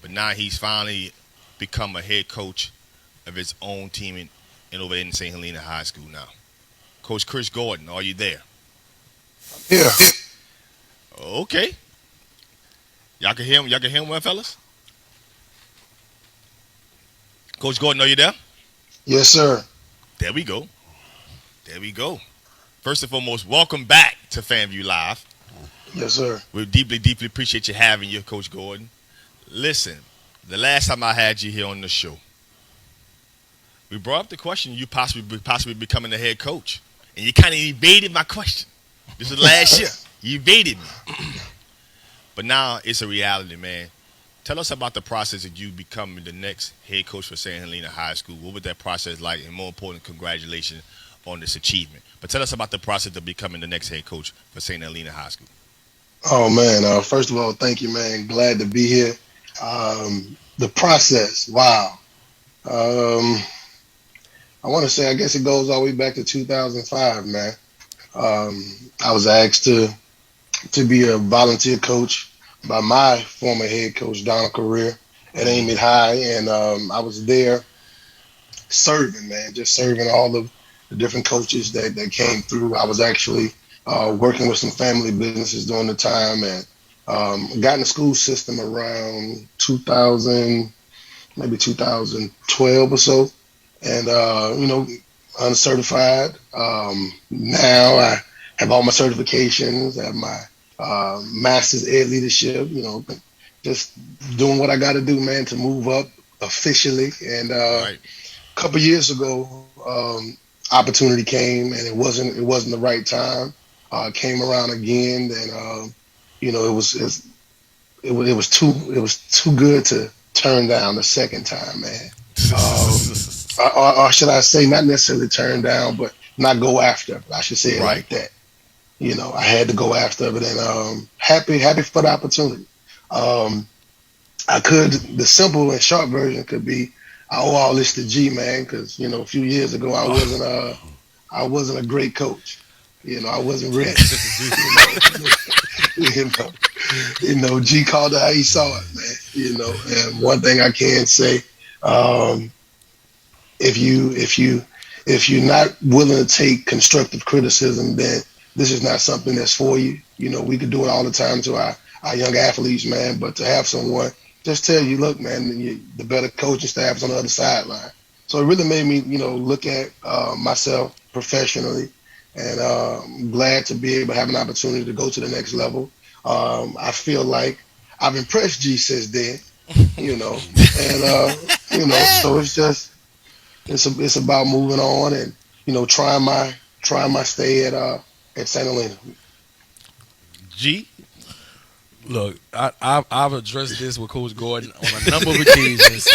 but now he's finally become a head coach of his own team in over there in St. Helena High School now. Coach Chris Gordon, are you there? Yeah. Okay. Y'all can hear him. Y'all can hear him, well, fellas. Coach Gordon, are you there? Yes, sir. There we go. There we go. First and foremost, welcome back to FanView Live. Yes, sir. We deeply, deeply appreciate you having you, Coach Gordon. Listen, the last time I had you here on the show, we brought up the question you possibly becoming the head coach, and you kind of evaded my question. This was last year. You evaded me, but now it's a reality, man. Tell us about the process of you becoming the next head coach for St. Helena High School. What was that process like? And more important, congratulations on this achievement. But tell us about the process of becoming the next head coach for St. Helena High School. Oh man. First of all, thank you, man. Glad to be here. The process. Wow. Um, I want to say, I guess it goes all the way back to 2005, man. I was asked to be a volunteer coach by my former head coach, Donald Career, at Amy High, and I was there serving, man, just serving all of the different coaches that came through. I was actually working with some family businesses during the time, and got in the school system around 2000, maybe 2012 or so, and uncertified. Now I have all my certifications. I have my master's ed leadership. Just doing what I got to do, man, to move up officially. And Right. a couple years ago, opportunity came, and it wasn't the right time. Came around again, and it was too good to turn down the second time, man. Um, or should I say, not necessarily turn down, but not go after. I should say it Right. like that. I had to go after it, and happy for the opportunity. Um, the simple and short version could be, I owe all this to G, man, because a few years ago I wasn't a great coach. I wasn't ready. You know, you know, G called it how he saw it, man. And one thing I can say, um, if you're not willing to take constructive criticism, then this is not something that's for you. We could do it all the time to our young athletes, man, but to have someone just tell you, look, man, the better coaching staff is on the other sideline. So it really made me, look at myself professionally, and I'm glad to be able to have an opportunity to go to the next level. I feel like I've impressed G since then, and so it's about moving on, and trying my stay at St. Helena. G. Look, I've addressed this with Coach Gordon on a number of occasions.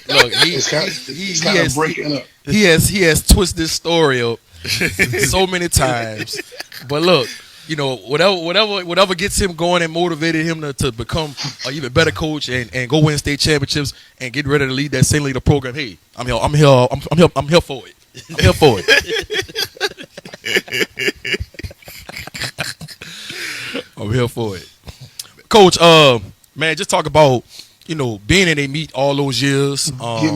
Look, It's kind of breaking up. he has twisted this story up so many times. But look, whatever gets him going and motivated him to become an even better coach and go win state championships and get ready to lead that St. Leader program. Hey, I'm here for it. I'm here for it. I'm here for it. Coach, man, just talk about, being in a meet all those years. Give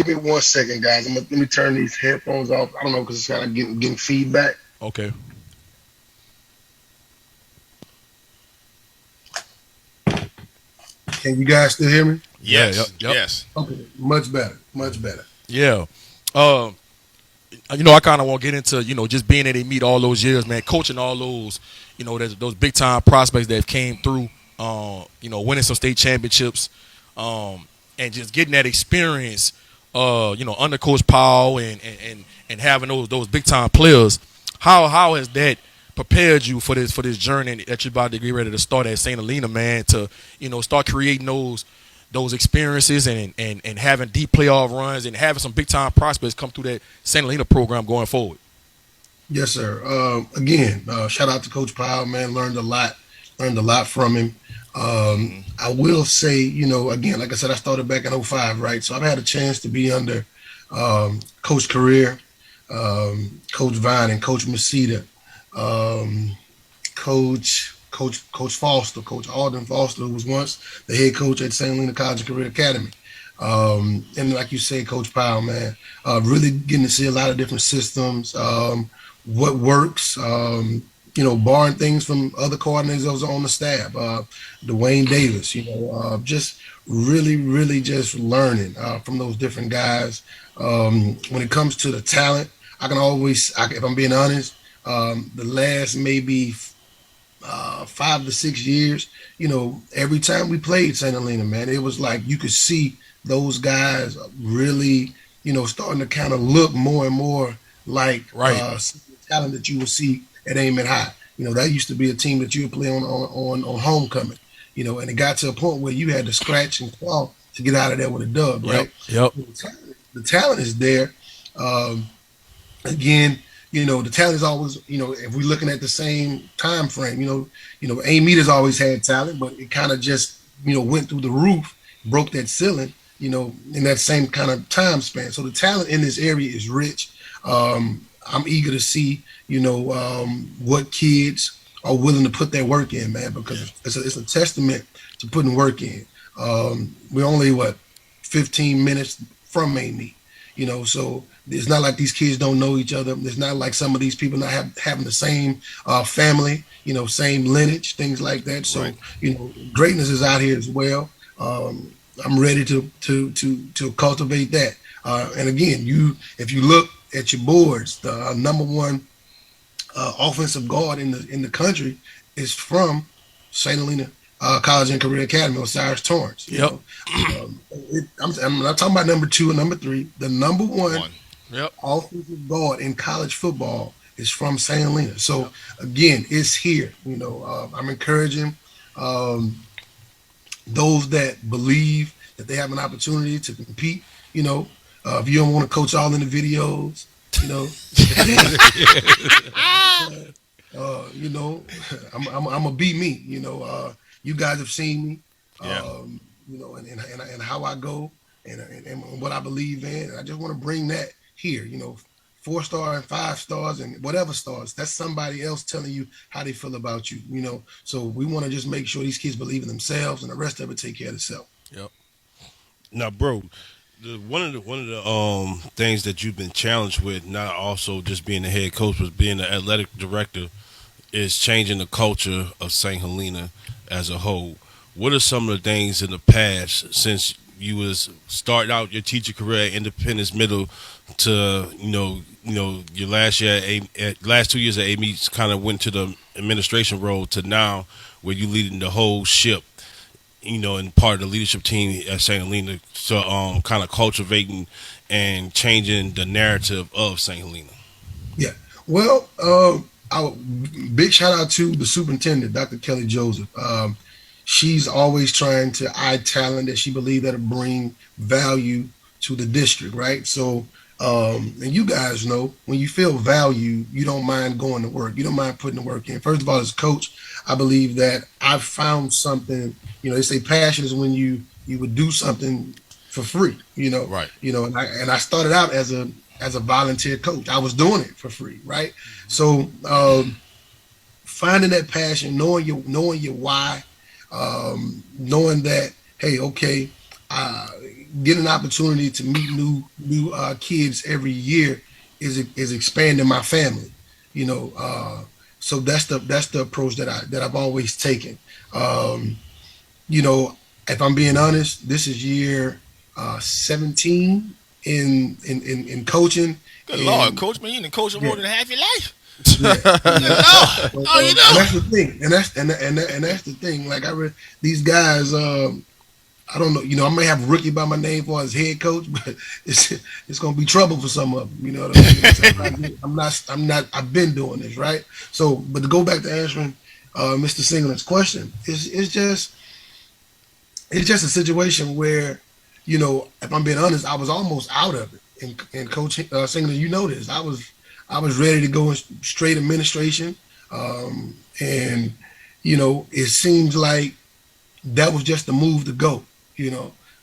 me 1 second, guys. Let me turn these headphones off. I don't know because it's kind of getting feedback. Okay. Can you guys still hear me? Yes. Yep. Yes. Okay, much better, much better. Yeah. I kind of want to get into, just being at a meet all those years, man, coaching all those, those big time prospects that came through, winning some state championships, and just getting that experience, under Coach Powell and having those big time players. How has that prepared you for this journey that you're about to get ready to start at St. Helena, man, to, start creating those experiences and having deep playoff runs and having some big time prospects come through that St. Helena program going forward? Yes, sir. Again, shout out to Coach Powell, man. Learned a lot from him. I will say, again, like I said, I started back in '05, right? So I've had a chance to be under Coach Career, Coach Vine, and Coach Masita, Coach Coach Foster, Coach Alden Foster, who was once the head coach at St. Helena College and Career Academy. And like you say, Coach Powell, man, really getting to see a lot of different systems, what works, borrowing things from other coordinators that was on the staff, Dwayne Davis, just really, really just learning from those different guys. When it comes to the talent, if I'm being honest, the last maybe 5 to 6 years, every time we played St. Helena, man, it was like you could see those guys really, starting to kind of look more and more like Right. talent that you would see at Amen High. That used to be a team that you would play on homecoming. And it got to a point where you had to scratch and claw to get out of there with a dub, Yep. right? Yep. The talent is there. Again, the talent is always, if we're looking at the same time frame, Amita's always had talent, but it kind of just, went through the roof, broke that ceiling, in that same kind of time span. So the talent in this area is rich. I'm eager to see, what kids are willing to put their work in, man, because it's a testament to putting work in. We're only 15 minutes from May meet, so it's not like these kids don't know each other. It's not like some of these people not having the same family, same lineage, things like that. So, Right. greatness is out here as well. I'm ready to cultivate that. And again, if you look at your boards, the number one offensive guard in the country is from St. Helena College and Career Academy, Osiris Torrance. Yep. I'm not talking about number two and number three. The number one Yep. offensive guard in college football is from St. Helena. So again, it's here. I'm encouraging those that believe that they have an opportunity to compete. If you don't want to coach all in the videos, I'm gonna be me. You guys have seen me, Yeah. and how I go and what I believe in. And I just want to bring that here. 4-star and 5 stars and whatever stars. That's somebody else telling you how they feel about you. So we want to just make sure these kids believe in themselves, and the rest of it take care of itself. Yep. Now, bro, one of the things that you've been challenged with, not also just being the head coach, but being the athletic director, is changing the culture of St. Helena as a whole. What are some of the things in the past since you was starting out your teacher career at Independence Middle to your last year last 2 years at AME kind of went to the administration role to now where you leading the whole ship, and part of the leadership team at St. Helena, so kind of cultivating and changing the narrative of St. Helena. Yeah. Well, big shout out to the superintendent, Dr. Kelly Joseph. She's always trying to eye talent that she believes that'll bring value to the district, right? So, and you guys know, when you feel value, you don't mind going to work. You don't mind putting the work in. First of all, as a coach, I believe that I've found something. They say passion is when you would do something for free. Right. And I started out as a volunteer coach. I was doing it for free, right? So finding that passion, knowing your why, knowing that, hey, okay, get an opportunity to meet new kids every year is expanding my family. So that's the approach that I've always taken. If I'm being honest, this is year 17 in coaching. Good Lord, Coach, man, you done coached more than half your life. Yeah. Good Lord. Oh, you And know. that's the thing, and that's the thing. Like I read these guys. I don't know. I may have Rookie by my name for his head coach, but it's gonna be trouble for some of them. You know what I mean? I'm not. I've been doing this, right? So, but to go back to answering Mr. Singleton's question, it's just a situation where, if I'm being honest, I was almost out of it. And Coach Singleton, you know this. I was ready to go in straight administration, and it seems like that was just the move to go.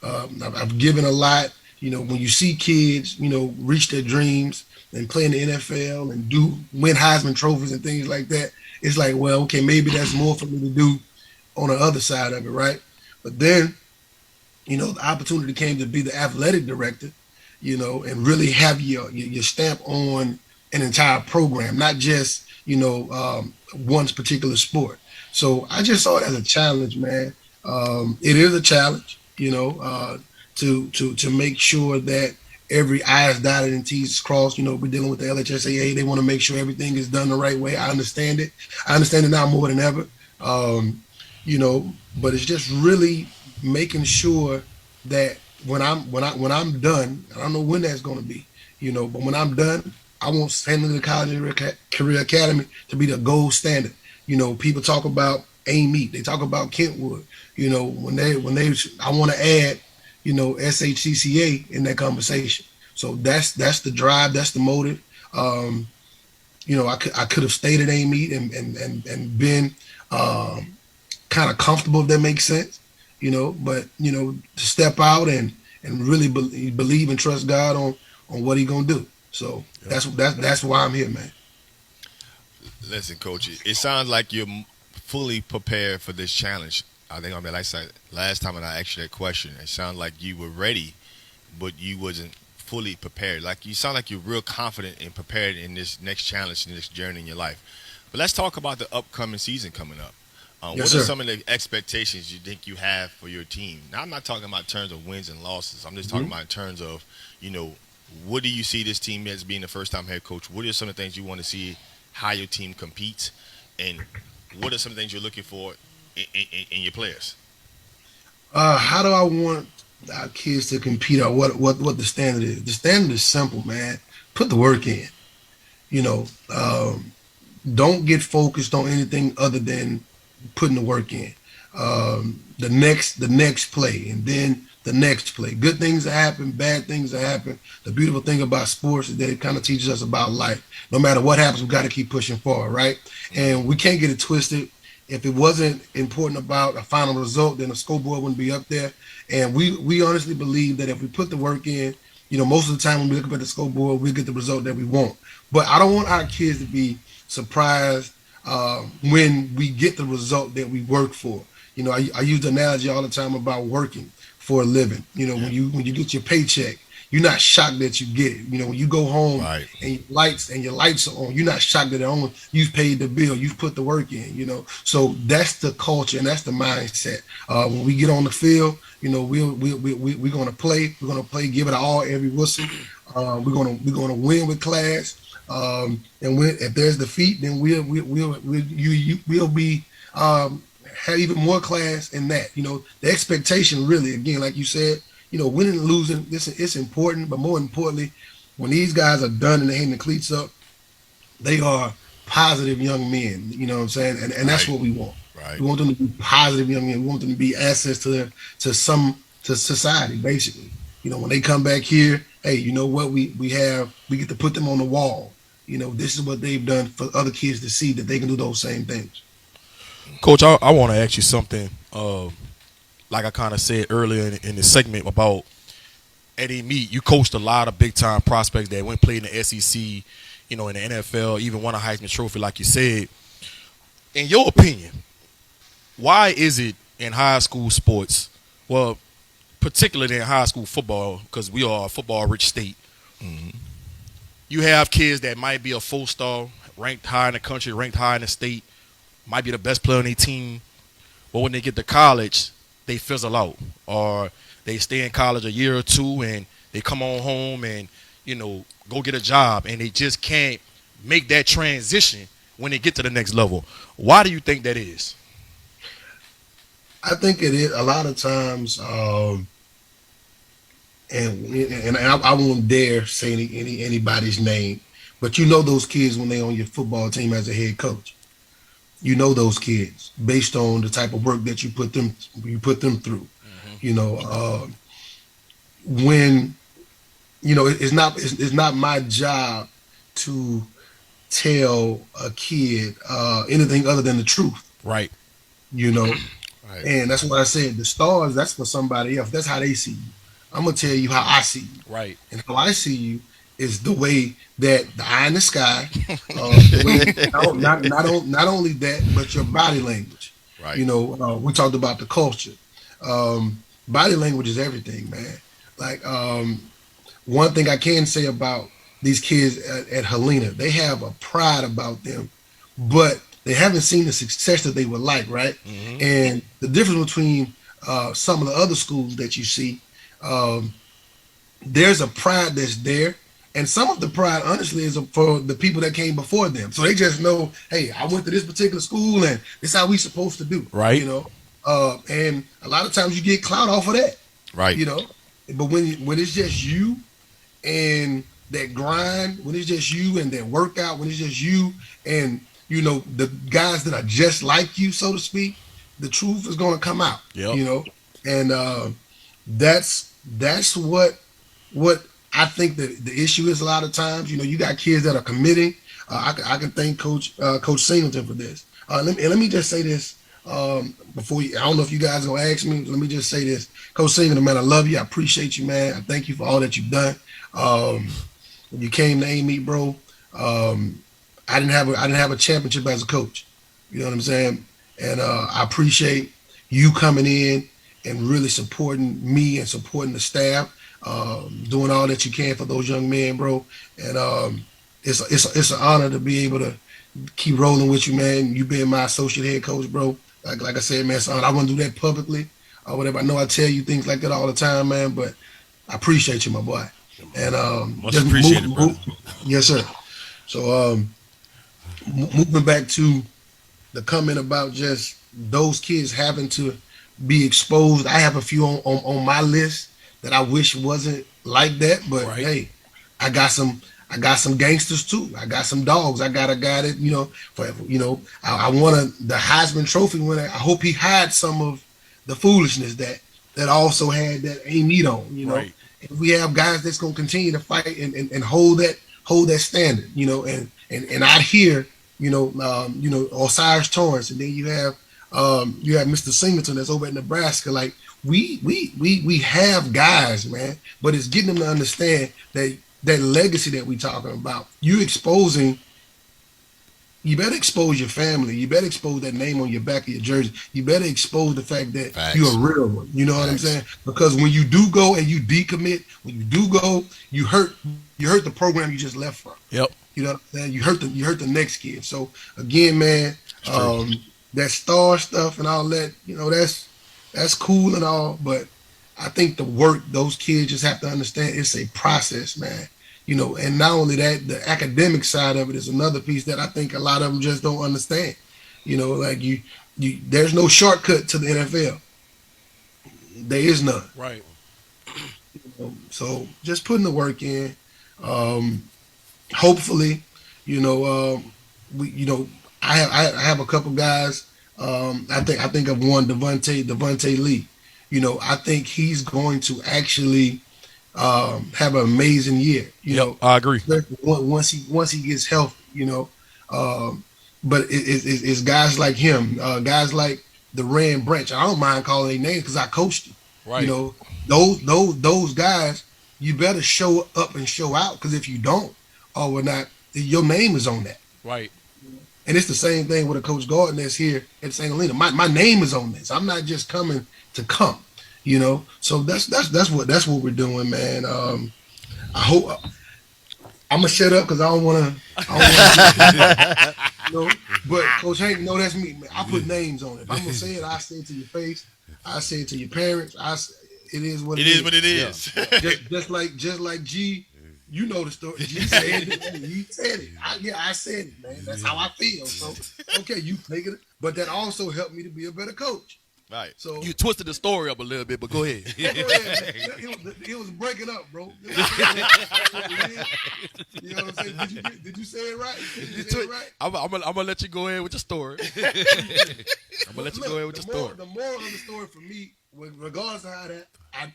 I've given a lot. When you see kids, reach their dreams and play in the NFL and do win Heisman trophies and things like that, it's like, well, okay, maybe that's more for me to do on the other side of it, right? But then, the opportunity came to be the athletic director, and really have your stamp on an entire program, not just one particular sport. So I just saw it as a challenge, man. It is a challenge, to make sure that every I is dotted and T's is crossed. We're dealing with the LHSAA. They want to make sure everything is done the right way. I understand it. I understand it now more than ever. Um, but it's just really making sure that when I'm done, I don't know when that's going to be, but when I'm done, I want St. Louis College and Career Academy to be the gold standard. People talk about AMET, they talk about Kentwood. I want to add, SHCCA in that conversation. So that's the drive, that's the motive. I could have stayed at AMET and been kind of comfortable, if that makes sense. But to step out and really believe and trust God on what He gonna do. So that's why I'm here, man. Listen, coach, it sounds like you're fully prepared for this challenge. I think, like I said last time when I asked you that question, it sounded like you were ready, but you wasn't fully prepared. Like you sound like you're real confident and prepared in this next challenge, in this journey in your life. But let's talk about the upcoming season coming up. Yes, What are sir. some of the expectations you think you have for your team? Now, I'm not talking about in terms of wins and losses. I'm just talking Mhm. about in terms of, you know, what do you see this team as being the first time head coach? What are some of the things you want to see how your team competes? And what are some things you're looking for in your players? How do I want our kids to compete, or what the standard is? The standard is simple, man. Put the work in. You know, don't get focused on anything other than putting the work in. The next play, and then the next play. Good things that happen, bad things that happen. The beautiful thing about sports is that it kind of teaches us about life. No matter what happens, we got to keep pushing forward, right? And we can't get it twisted. If it wasn't important about a final result, then the scoreboard wouldn't be up there. And we honestly believe that if we put the work in, most of the time when we look up at the scoreboard, we get the result that we want. But I don't want our kids to be surprised when we get the result that we work for. I use the analogy all the time about working for a living. Yeah. When you get your paycheck, you're not shocked that you get it. When you go home Right. and your lights are on, you're not shocked that they're on. You've paid the bill. You've put the work in. So that's the culture and that's the mindset. When we get on the field, we're gonna play. We're gonna play. Give it all every whistle. We're gonna win with class. And if there's defeat, then we'll be have even more class in that. The expectation really, again, like you said, winning and losing, it's important, but more importantly, when these guys are done and they hang the cleats up, they are positive young men. You know what I'm saying? And that's Right. what we want. Right. We want them to be positive young men. We want them to be assets to society, basically. When they come back here, hey, you know what? We get to put them on the wall. This is what they've done for other kids to see that they can do those same things. Coach, I want to ask you something. Like I kind of said earlier in the segment about Eddie Meat, you coached a lot of big time prospects that went play in the SEC, in the NFL, even won a Heisman Trophy, like you said. In your opinion, why is it in high school sports, well, particularly in high school football, because we are a football rich state, Hmm. you have kids that might be a 4-star, ranked high in the country, ranked high in the state, might be the best player on their team, but when they get to college, they fizzle out, or they stay in college a year or two and they come on home and go get a job, and they just can't make that transition when they get to the next level. Why do you think that is? I think it is a lot of times, and I won't dare say anybody's name, but those kids when they on your football team as a head coach. Those kids based on the type of work that you put them through. You know, when it's not my job to tell a kid anything other than the truth. Right. You know, Right. and that's why I said the stars. That's for somebody else. That's how they see you. I'm gonna tell you how I see you, Right. and how I see you is the way that the eye in the sky, the way not only that, but your body language. Right. We talked about the culture. Body language is everything, man. Like one thing I can say about these kids at Helena, they have a pride about them, but they haven't seen the success that they would like, right? Mm-hmm. And the difference between some of the other schools that you see, um, there's a pride that's there. And some of the pride, honestly, is for the people that came before them. So they just know, hey, I went to this particular school and this is how we supposed to do, Right. And a lot of times you get clout off of that, Right. you know. But when it's just you and that grind, when it's just you and that workout, when it's just you and the guys that are just like you, so to speak, the truth is going to come out. Yep. And that's what I think the issue is a lot of times. You got kids that are committing. I can thank Coach Singleton for this. Let me just say this before I don't know if you guys are gonna ask me. Let me just say this, Coach Singleton, man, I love you. I appreciate you, man. I thank you for all that you've done. When you came to Amy, bro, I didn't have a championship as a coach. You know what I'm saying? And I appreciate you coming in and really supporting me and supporting the staff, doing all that you can for those young men, bro. And it's an honor to be able to keep rolling with you, man. You being my associate head coach, bro. Like I said, man, it's an honor. I wouldn't do that publicly or whatever. I know I tell you things like that all the time, man, but I appreciate you, my boy. And Much appreciated, brother. yes, sir. So moving back to the comment about just those kids having to be exposed. I have a few on my list that I wish wasn't like that, but Right. hey, I got some gangsters too. I got some dogs. I got a guy that I won the Heisman Trophy winner. I hope he had some of the foolishness that also had that ain't meat on. Right. And we have guys that's gonna continue to fight and hold that standard. And out here, Osiris Torrance, and then you have Mr. Singleton that's over at Nebraska. Like we have guys, man, but it's getting them to understand that legacy that we talking about. You better expose your family. You better expose that name on your back of your jersey. You better expose the fact that Facts. you're a real one. You know what I'm Facts. saying? Because when you do go and you decommit, when you do go, you hurt the program you just left from. Yep. You know what I'm saying? You hurt the next kid. So again, man, that star stuff and all that, that's cool and all, but I think the work those kids just have to understand it's a process, man. And not only that, the academic side of it is another piece that I think a lot of them just don't understand. Like you there's no shortcut to the NFL. There is none. Right. So just putting the work in. Hopefully, I have a couple guys. I think of one, Devontae Lee. I think he's going to actually have an amazing year. I agree. Once he gets healthy. But it's guys like him, guys like the Rand Branch. I don't mind calling their names because I coached them. Right. Those guys, you better show up and show out, because if you don't or whatnot, your name is on that. Right. And it's the same thing with a Coach Gordon that's here at St. Helena. My name is on this. I'm not just coming to come. So that's what we're doing, man. I hope I'm gonna shut up because I don't want to. But Coach Hank, that's me, man. I put names on it. If I'm gonna say it, I say it to your face. I say it to your parents. It is what it is. It is what it is. Yeah. just like G. You know the story. G said it. He said it. I said it, man. That's how I feel. So okay, you take it. But that also helped me to be a better coach. Right. So You twisted the story up a little bit, but go ahead. it was breaking up, bro. You know what I'm saying? Did you say it right? Did you say it right? I'm gonna let you go ahead with your story. I'm gonna let you go ahead with your story. The moral of the story for me, regardless of how that,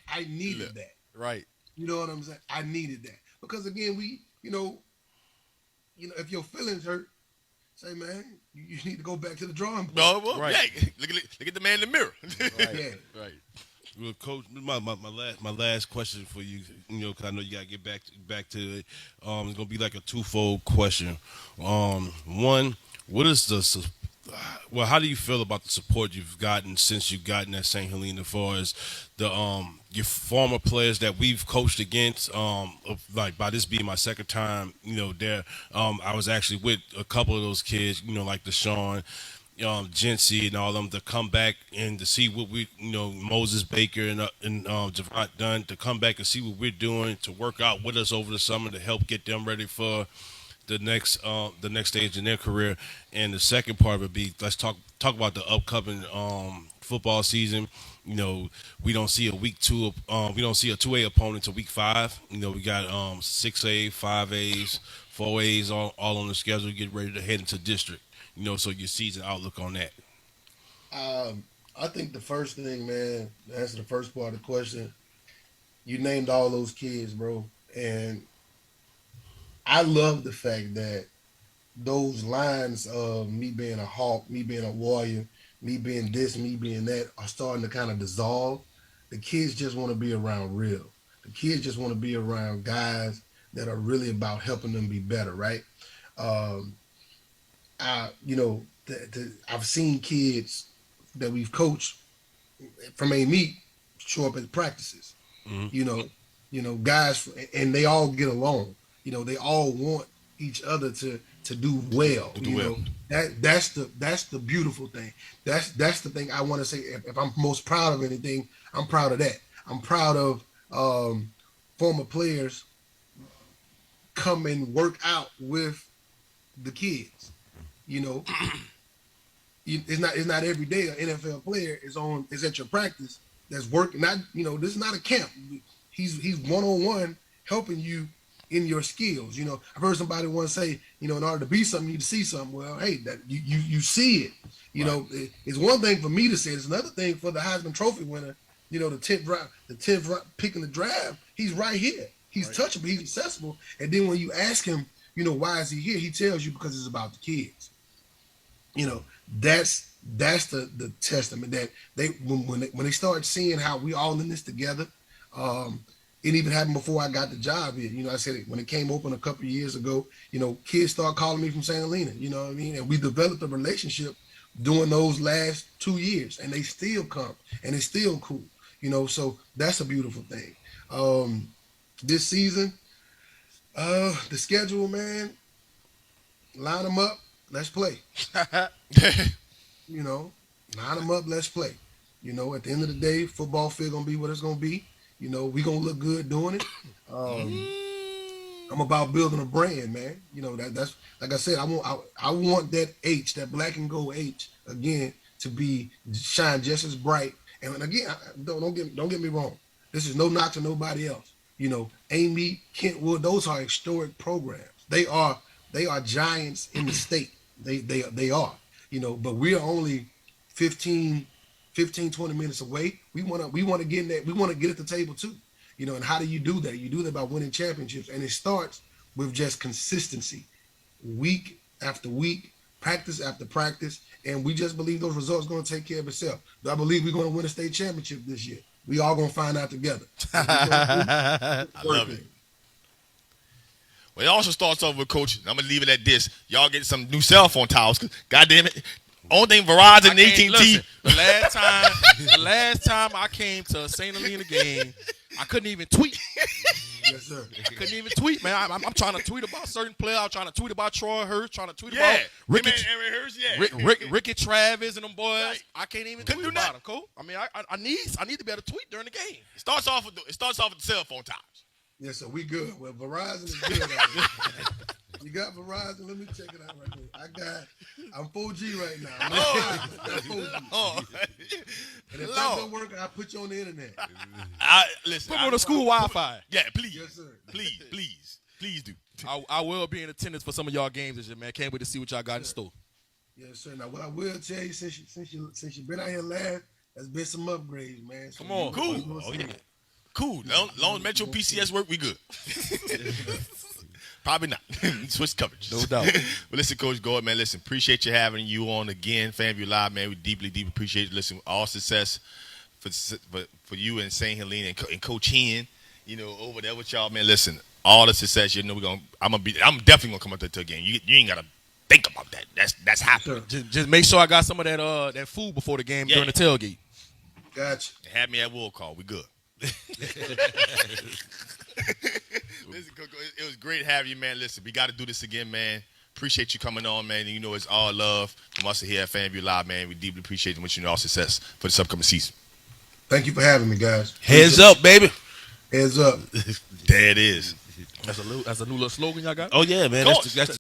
I needed that. Right. You know what I'm saying? I needed that because again, if your feelings hurt, say, man, you need to go back to the drawing board. No, well, Right. yeah. Look at the man in the mirror. Right. Yeah. Right. Well, Coach, my last question for you, because I know you gotta get back to it. It's gonna be like a twofold question. One, what is well, how do you feel about the support you've gotten since you've gotten at St. Helena, as far as the your former players that we've coached against? Like by this being my second time, there, I was actually with a couple of those kids, like Deshaun, Jency and all of them, to come back and to see what we, Moses Baker and Javon Dunn, to come back and see what we're doing, to work out with us over the summer to help get them ready for the next stage in their career. And the second part would be, let's talk about the upcoming football season. We don't see a week two. We don't see a 2A opponent until week 5. We got 6A, 5As, 4As all on the schedule. Get ready to head into district. So your season outlook on that. I think the first thing, man, to answer the first part of the question, you named all those kids, bro, and I love the fact that those lines of me being a hawk, me being a warrior, me being this, me being that are starting to kind of dissolve. The kids just want to be around real. The kids just want to be around guys that are really about helping them be better, right? Um, I've seen kids that we've coached from a meet show up at practices. Mm-hmm. You know, guys, and they all get along. They all want each other to do well. To do well. That's the beautiful thing. That's the thing I want to say. If I'm most proud of anything, I'm proud of that. I'm proud of former players come and work out with the kids. It's not every day an NFL player is at your practice that's working. Not this is not a camp. He's 1-on-1 helping you in your skills. I've heard somebody once say, in order to be something, you need to see something. Well, hey, that you see it. It's one thing for me to say. It's another thing for the Heisman Trophy winner. The 10th pick in the draft. He's right here. He's touchable. He's accessible. And then when you ask him, why is he here? He tells you because it's about the kids. That's the testament that when they start seeing how we all in this together. It even happened before I got the job here. I said it when it came open a couple of years ago. Kids start calling me from St. Helena. You know what I mean? And we developed a relationship during those last 2 years, and they still come, and it's still cool. So that's a beautiful thing. This season, the schedule, man, line them up, let's play. Line them up, let's play. At the end of the day, football field gonna be what it's gonna be. We gonna look good doing it. I'm about building a brand, man. That's like I said. I want that H, that black and gold H, again to be shine just as bright. And again, don't get me wrong. This is no knock to nobody else. Amy, Kentwood, those are historic programs. They are giants in the state. They are. But we are only 15, 20 minutes away. We want to get in that. We want to get at the table too. And how do you do that? You do that by winning championships, and it starts with just consistency, week after week, practice after practice, and we just believe those results are going to take care of itself. Do I believe we're going to win a state championship this year? We all going to find out together. I love it. Well, it also starts off with coach. I'm gonna leave it at this. Y'all get some new cell phone towers. Cause goddamn it, only thing Verizon and AT&T. The last time I came to a St. Helena game, I couldn't even tweet. Yes, sir. I couldn't even tweet, man. I'm trying to tweet about certain players. I'm trying to tweet about Troy Hurst. Trying to tweet about Ricky Travis and them boys. Right. I can't even tweet about them. Cool. I mean, I need to be able to tweet during the game. It starts off with the cell phone towers. Yes, sir. We good. Well, Verizon is good. You got Verizon? Let me check it out right there. I'm 4G right now. I'm 4G. And if that don't work, I'll put you on the internet. Listen, put me on the school Wi-Fi. Yeah, please. Yes, sir. Please do. I will be in attendance for some of y'all games this year, man. Can't wait to see what y'all got in store. Yes, sir. Now, what I will tell you, since you've been out here last, there's been some upgrades, man. So come on, cool. Cool. Long as Metro PCS work, we good. Probably not. Switch coverage. No doubt. But listen, Coach Gordon, man, appreciate you having you on again. FanView Live, man. We deeply, deeply appreciate it. Listen, all success for you and St. Helena and Coach Hen, over there with y'all, man. Listen, all the success, I'm definitely gonna come up there to a game. You ain't gotta think about that. That's happening. Just make sure I got some of that food before the game during the tailgate. Gotcha. Have me at Will Call. We good. Listen, Coco, it was great having you, man. Listen, we got to do this again, man. Appreciate you coming on, man. And it's all love from us here at FanView Live, man. We deeply appreciate and wish you all success for this upcoming season. Thank you for having me, guys. Heads up, baby. Heads up. There it is. That's a new little slogan y'all got. Oh yeah, man. That's